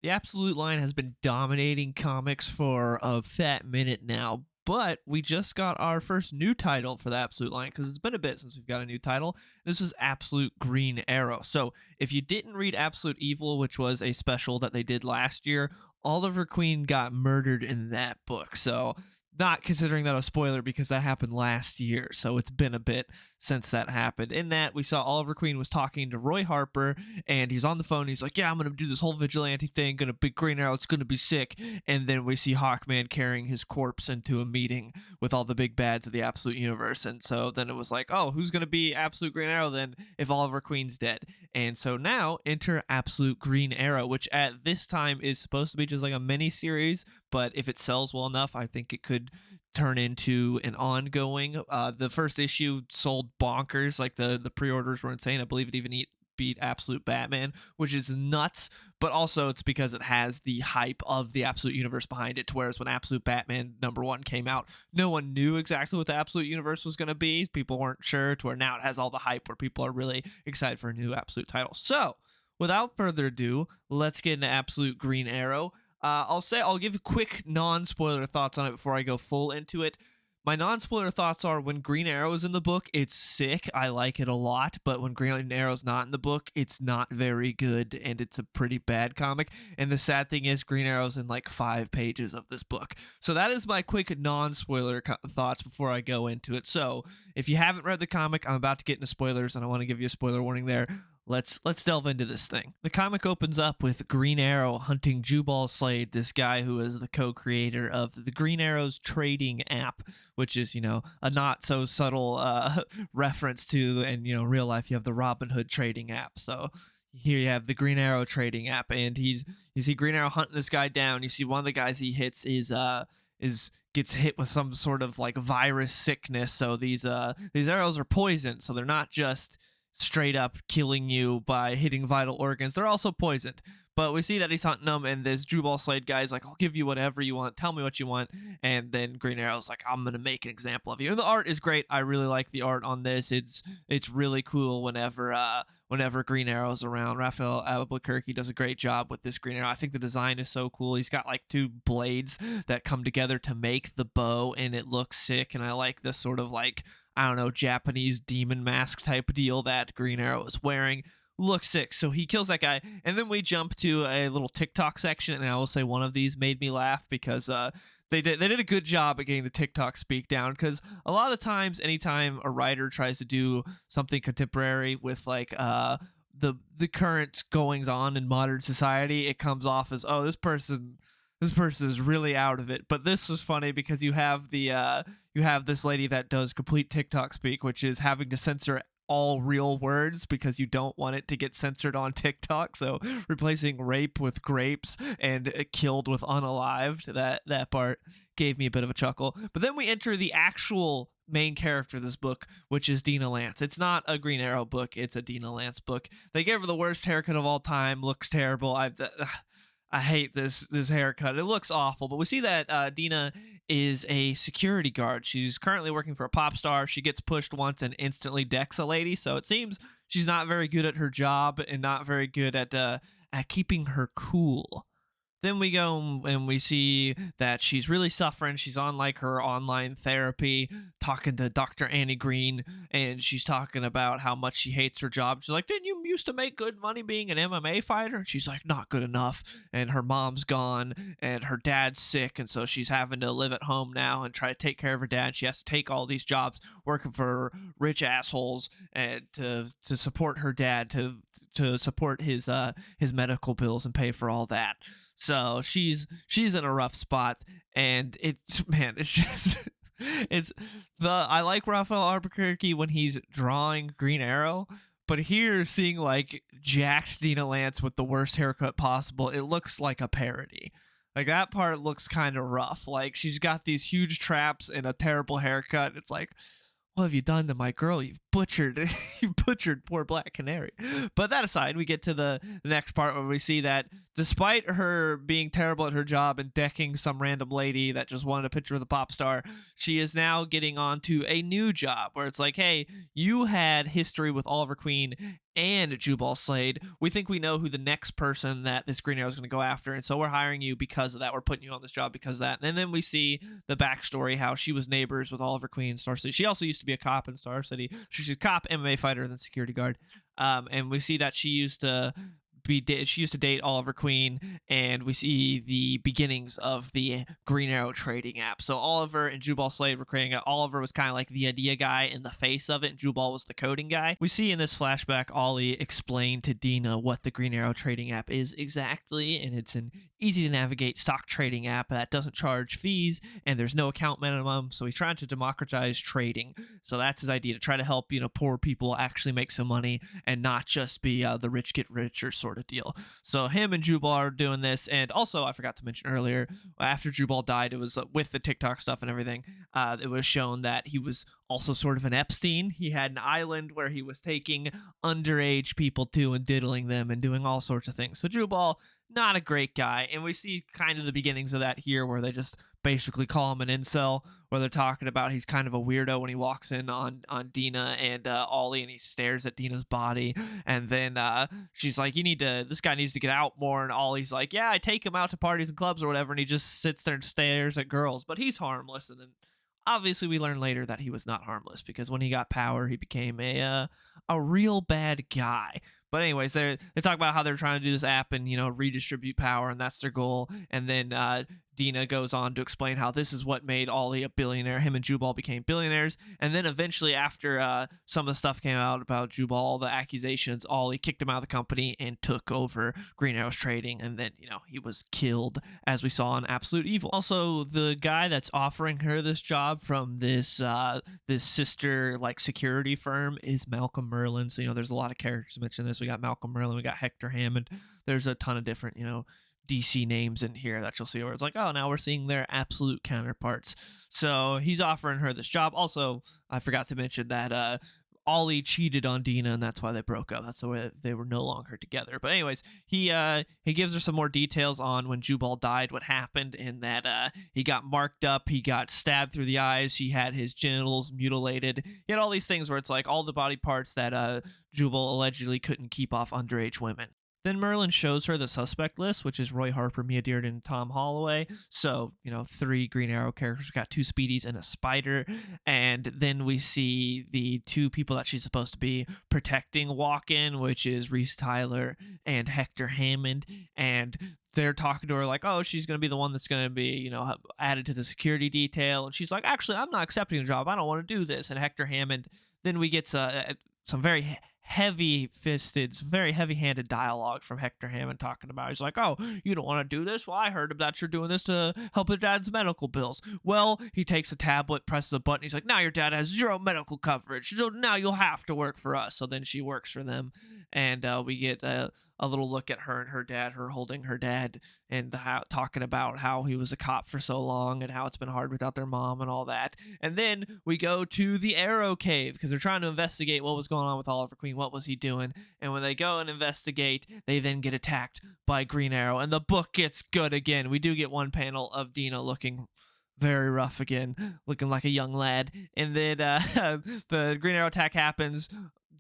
The Absolute line has been dominating comics for a fat minute now, but we just got our first new title for the Absolute line because it's been a bit since we've got a new title. This was Absolute Green Arrow. So if you didn't read Absolute Evil, which was a special that they did last year, Oliver Queen got murdered in that book. So not considering that a spoiler because that happened last year. So it's been a bit since that happened. In that, we saw Oliver Queen was talking to Roy Harper, and he's on the phone. He's like, "Yeah, I'm gonna do this whole vigilante thing. Gonna big Green Arrow. It's gonna be sick." And then we see Hawkman carrying his corpse into a meeting with all the big bads of the Absolute Universe. And so then it was like, "Oh, who's gonna be Absolute Green Arrow then if Oliver Queen's dead?" And so now enter Absolute Green Arrow, which at this time is supposed to be just like a mini series, but if it sells well enough, I think it could turn into an ongoing. The first issue sold bonkers, like the pre-orders were insane. I believe it even beat Absolute Batman, which is nuts. But also it's because it has the hype of the Absolute Universe behind it. Whereas when Absolute Batman #1 came out, no one knew exactly what the Absolute Universe was going to be. People weren't sure. To where now it has all the hype, where people are really excited for a new Absolute title. So without further ado, let's get into Absolute Green Arrow. I'll give quick non-spoiler thoughts on it before I go full into it. My non-spoiler thoughts are when Green Arrow is in the book, it's sick. I like it a lot, but when Green Arrow's not in the book, it's not very good, and it's a pretty bad comic. And the sad thing is, Green Arrow's in like 5 pages of this book. So that is my quick non-spoiler thoughts before I go into it. So if you haven't read the comic, I'm about to get into spoilers, and I want to give you a spoiler warning there. Let's delve into this thing. The comic opens up with Green Arrow hunting Jubal Slade, this guy who is the co-creator of the Green Arrows trading app, which is, a not so subtle reference to, and real life you have the Robin Hood trading app. So here you have the Green Arrow trading app, and you see Green Arrow hunting this guy down. You see one of the guys he hits is gets hit with some sort of like virus sickness. So these arrows are poisoned, so they're not just straight up killing you by hitting vital organs. They're also poisoned. But we see that he's hunting them, and this Jubal Slade guy's like, "I'll give you whatever you want. Tell me what you want." And then Green Arrow's like, "I'm gonna make an example of you." And the art is great. I really like the art on this. It's really cool whenever Green Arrow's around. Raphael Albuquerque does a great job with this Green Arrow. I think the design is so cool. He's got like two blades that come together to make the bow, and it looks sick. And I like this sort of like, I don't know, Japanese demon mask type deal that Green Arrow is wearing. Looks sick. So he kills that guy, and then we jump to a little TikTok section, and I will say one of these made me laugh because they did a good job at getting the TikTok speak down, because a lot of the times, anytime a writer tries to do something contemporary with like the current goings on in modern society, it comes off as, "Oh, this person is really out of it." But this was funny because you have this lady that does complete TikTok speak, which is having to censor all real words because you don't want it to get censored on TikTok. So replacing rape with grapes and killed with unalived, that part gave me a bit of a chuckle. But then we enter the actual main character of this book, which is Dinah Lance. It's not a Green Arrow book, it's a Dinah Lance book. They gave her the worst haircut of all time. Looks terrible. I hate this haircut. It looks awful. But we see that Dinah is a security guard. She's currently working for a pop star. She gets pushed once and instantly decks a lady. So it seems she's not very good at her job and not very good at keeping her cool. Then we go and we see that she's really suffering. She's on like her online therapy, talking to Dr. Annie Green, and she's talking about how much she hates her job. She's like, "Didn't you used to make good money being an MMA fighter?" And she's like, "Not good enough." And her mom's gone, and her dad's sick, and so she's having to live at home now and try to take care of her dad. She has to take all these jobs working for rich assholes and to support her dad, to support his medical bills and pay for all that. So she's in a rough spot, and it's, man, it's just I like Raphael Albuquerque when he's drawing Green Arrow, but here seeing like jacked Dinah Lance with the worst haircut possible, it looks like a parody. Like that part looks kind of rough. Like she's got these huge traps and a terrible haircut. It's like, what have you done to my girl? You've butchered you butchered poor Black Canary. But that aside, we get to the next part where we see that despite her being terrible at her job and decking some random lady that just wanted a picture of the pop star, she is now getting on to a new job where it's like, "Hey, you had history with Oliver Queen and Jubal Slade. We think we know who the next person that this Green Arrow is going to go after, and so we're hiring you because of that. We're putting you on this job because of that. And then we see the backstory, how she was neighbors with Oliver Queen in Star City. She also used to be a cop in Star City. She's a cop, MMA fighter, and then security guard. And we see that she used to date Oliver Queen, and we see the beginnings of the Green Arrow trading app. So Oliver and Jubal Slade were creating it. Oliver was kind of like the idea guy in the face of it, and Jubal was the coding guy. We see in this flashback Ollie explain to Dinah what the Green Arrow trading app is exactly, and it's an easy to navigate stock trading app that doesn't charge fees, and there's no account minimum. So he's trying to democratize trading. So that's his idea, to try to help poor people actually make some money and not just be the rich get richer sort of deal. So him and Jubal are doing this. And also, I forgot to mention earlier, after Jubal died, it was with the TikTok stuff and everything, it was shown that he was also sort of an Epstein. He had an island where he was taking underage people to and diddling them and doing all sorts of things. So Jubal, not a great guy. And we see kind of the beginnings of that here, where they just basically call him an incel, where they're talking about he's kind of a weirdo when he walks in on Dinah and Ollie, and he stares at Dinah's body. And then she's like, this guy needs to get out more. And Ollie's like, yeah, I take him out to parties and clubs or whatever. And he just sits there and stares at girls, but he's harmless. And then obviously we learn later that he was not harmless, because when he got power, he became a real bad guy. But anyways, they talk about how they're trying to do this app and redistribute power, and that's their goal. And then Dinah goes on to explain how this is what made Ollie a billionaire. Him and Jubal became billionaires. And then eventually, after some of the stuff came out about Jubal, the accusations, Ollie kicked him out of the company and took over Green Arrow's trading. And then he was killed, as we saw in Absolute Evil. Also, the guy that's offering her this job from this sister security firm is Malcolm Merlin. So there's a lot of characters mentioned in this. We got Malcolm Merlin, we got Hector Hammond. There's a ton of different DC names in here that you'll see, where it's like, oh, now we're seeing their absolute counterparts. So he's offering her this job. Also, I forgot to mention that Ollie cheated on Dinah, and that's why they broke up. That's the way they were no longer together. But anyways, he gives her some more details on when Jubal died, what happened, and that he got marked up, he got stabbed through the eyes, he had his genitals mutilated. He had all these things where it's like all the body parts that Jubal allegedly couldn't keep off underage women. Then Merlin shows her the suspect list, which is Roy Harper, Mia Dearden, and Tom Holloway. So, 3 Green Arrow characters. We got 2 Speedies and a Spider. And then we see the 2 people that she's supposed to be protecting walk in, which is Reese Tyler and Hector Hammond. And they're talking to her like, oh, she's going to be the one that's going to be, added to the security detail. And she's like, actually, I'm not accepting the job. I don't want to do this. And Hector Hammond, then we get some very heavy-fisted, very heavy-handed dialogue from Hector Hammond talking about. He's like, oh, you don't want to do this? Well, I heard that you're doing this to help your dad's medical bills. Well, he takes a tablet, presses a button. He's like, now your dad has 0 medical coverage. So now you'll have to work for us. So then she works for them. And we get a little look at her and her dad, her holding her dad, and talking about how he was a cop for so long and how it's been hard without their mom and all that. And then we go to the Arrow Cave, because they're trying to investigate what was going on with Oliver Queen. What was he doing? And when they go and investigate, they then get attacked by Green Arrow, and the book gets good again. We do get one panel of Dinah looking very rough again, looking like a young lad. And then the Green Arrow attack happens.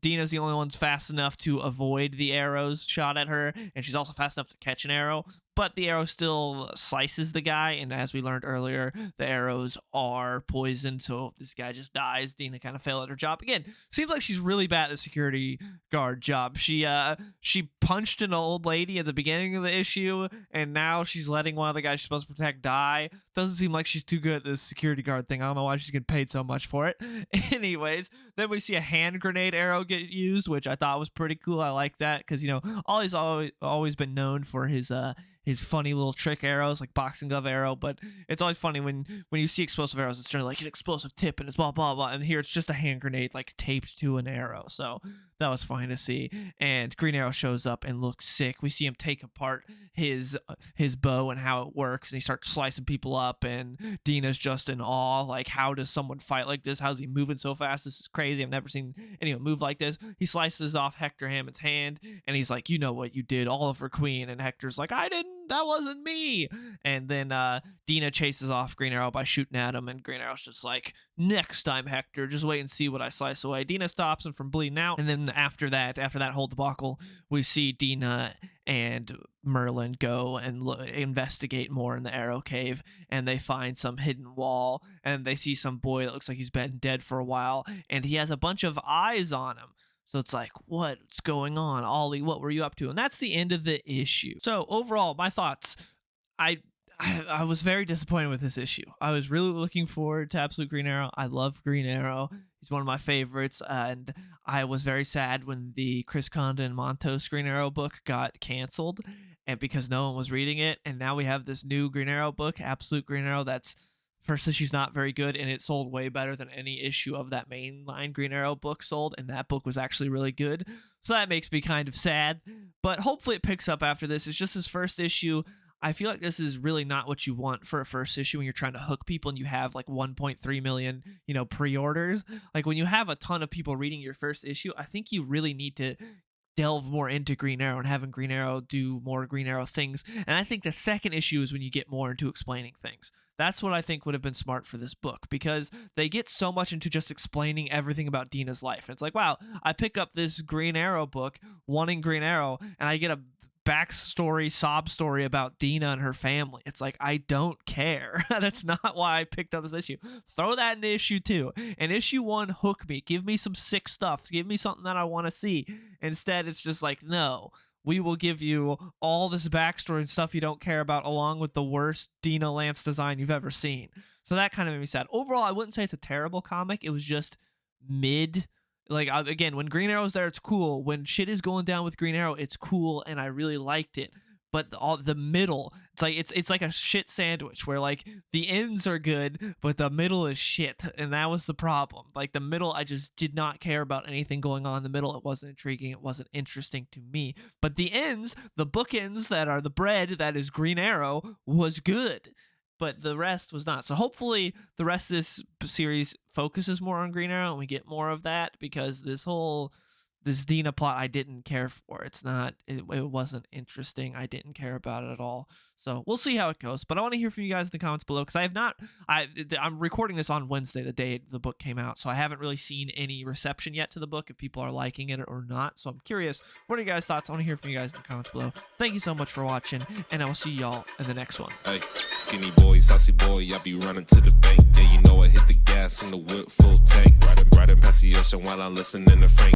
Dinah's the only one's fast enough to avoid the arrows shot at her, and she's also fast enough to catch an arrow, but the arrow still slices the guy, and as we learned earlier, the arrows are poisoned, so if this guy just dies, Dinah kind of failed at her job. Again, seems like she's really bad at the security guard job. She punched an old lady at the beginning of the issue, and now she's letting one of the guys she's supposed to protect die. Doesn't seem like she's too good at this security guard thing. I don't know why she's getting paid so much for it. Anyways, then we see a hand grenade arrow get used, which I thought was pretty cool. I like that, because Ollie's always been known for his funny little trick arrows, like boxing glove arrow, but it's always funny when you see explosive arrows, it's generally like an explosive tip and it's blah blah blah, and here it's just a hand grenade taped to an arrow. So that was fine to see. And Green Arrow shows up and looks sick. We see him take apart his bow and how it works, and he starts slicing people up, and Dinah's just in awe, like, how does someone fight like this? How's he moving so fast? This is crazy. I've never seen anyone move like this. He slices off Hector Hammond's hand, and he's like, you know what you did, Oliver Queen. And Hector's like, I didn't that wasn't me. And then Dinah chases off Green Arrow by shooting at him, and Green Arrow's just like, next time, Hector, just wait and see what I slice away. Dinah stops him from bleeding out, and then after that whole debacle, we see Dinah and Merlin go and investigate more in the Arrow Cave, and they find some hidden wall, and they see some boy that looks like he's been dead for a while, and he has a bunch of eyes on him. So it's like, what's going on? Ollie, what were you up to? And that's the end of the issue. So overall, my thoughts, I was very disappointed with this issue. I was really looking forward to Absolute Green Arrow. I love Green Arrow. He's one of my favorites. And I was very sad when the Chris Condon Montos Green Arrow book got canceled, and because no one was reading it. And now we have this new Green Arrow book, Absolute Green Arrow, that's first issue's not very good, and it sold way better than any issue of that mainline Green Arrow book sold, and that book was actually really good. So that makes me kind of sad, but hopefully it picks up after this. It's just his first issue. I feel like this is really not what you want for a first issue when you're trying to hook people and you have like 1.3 million, pre-orders. Like when you have a ton of people reading your first issue, I think you really need to delve more into Green Arrow and having Green Arrow do more Green Arrow things. And I think the second issue is when you get more into explaining things. That's what I think would have been smart for this book, because they get so much into just explaining everything about Dinah's life. And it's like, wow, I pick up this Green Arrow book wanting Green Arrow, and I get a backstory, sob story about Dinah and her family. It's like, I don't care. That's not why I picked up this issue. Throw that in issue 2. And issue 1, hook me. Give me some sick stuff. Give me something that I want to see. Instead, it's just like, no, we will give you all this backstory and stuff you don't care about, along with the worst Dinah Lance design you've ever seen. So that kind of made me sad. Overall, I wouldn't say it's a terrible comic. It was just mid. Like, again, when Green Arrow's there, it's cool. When shit is going down with Green Arrow, it's cool, and I really liked it. But the middle, it's like a shit sandwich where like the ends are good, but the middle is shit, and that was the problem. Like the middle, I just did not care about anything going on in the middle. It wasn't intriguing. It wasn't interesting to me. But the ends, the bookends that are the bread that is Green Arrow, was good. But the rest was not. So hopefully the rest of this series focuses more on Green Arrow and we get more of that, because this Dinah plot I didn't care for. It wasn't interesting. I didn't care about it at all. So we'll see how it goes. But I want to hear from you guys in the comments below, because I'm recording this on Wednesday, the day the book came out. So I haven't really seen any reception yet to the book, if people are liking it or not. So I'm curious. What are you guys' thoughts? I want to hear from you guys in the comments below. Thank you so much for watching, and I will see y'all in the next one. Hey, skinny boy, saucy boy, I be running to the bank. Yeah, you know I hit the gas in the whip full tank. Riding past the ocean while I'm listening to Frank.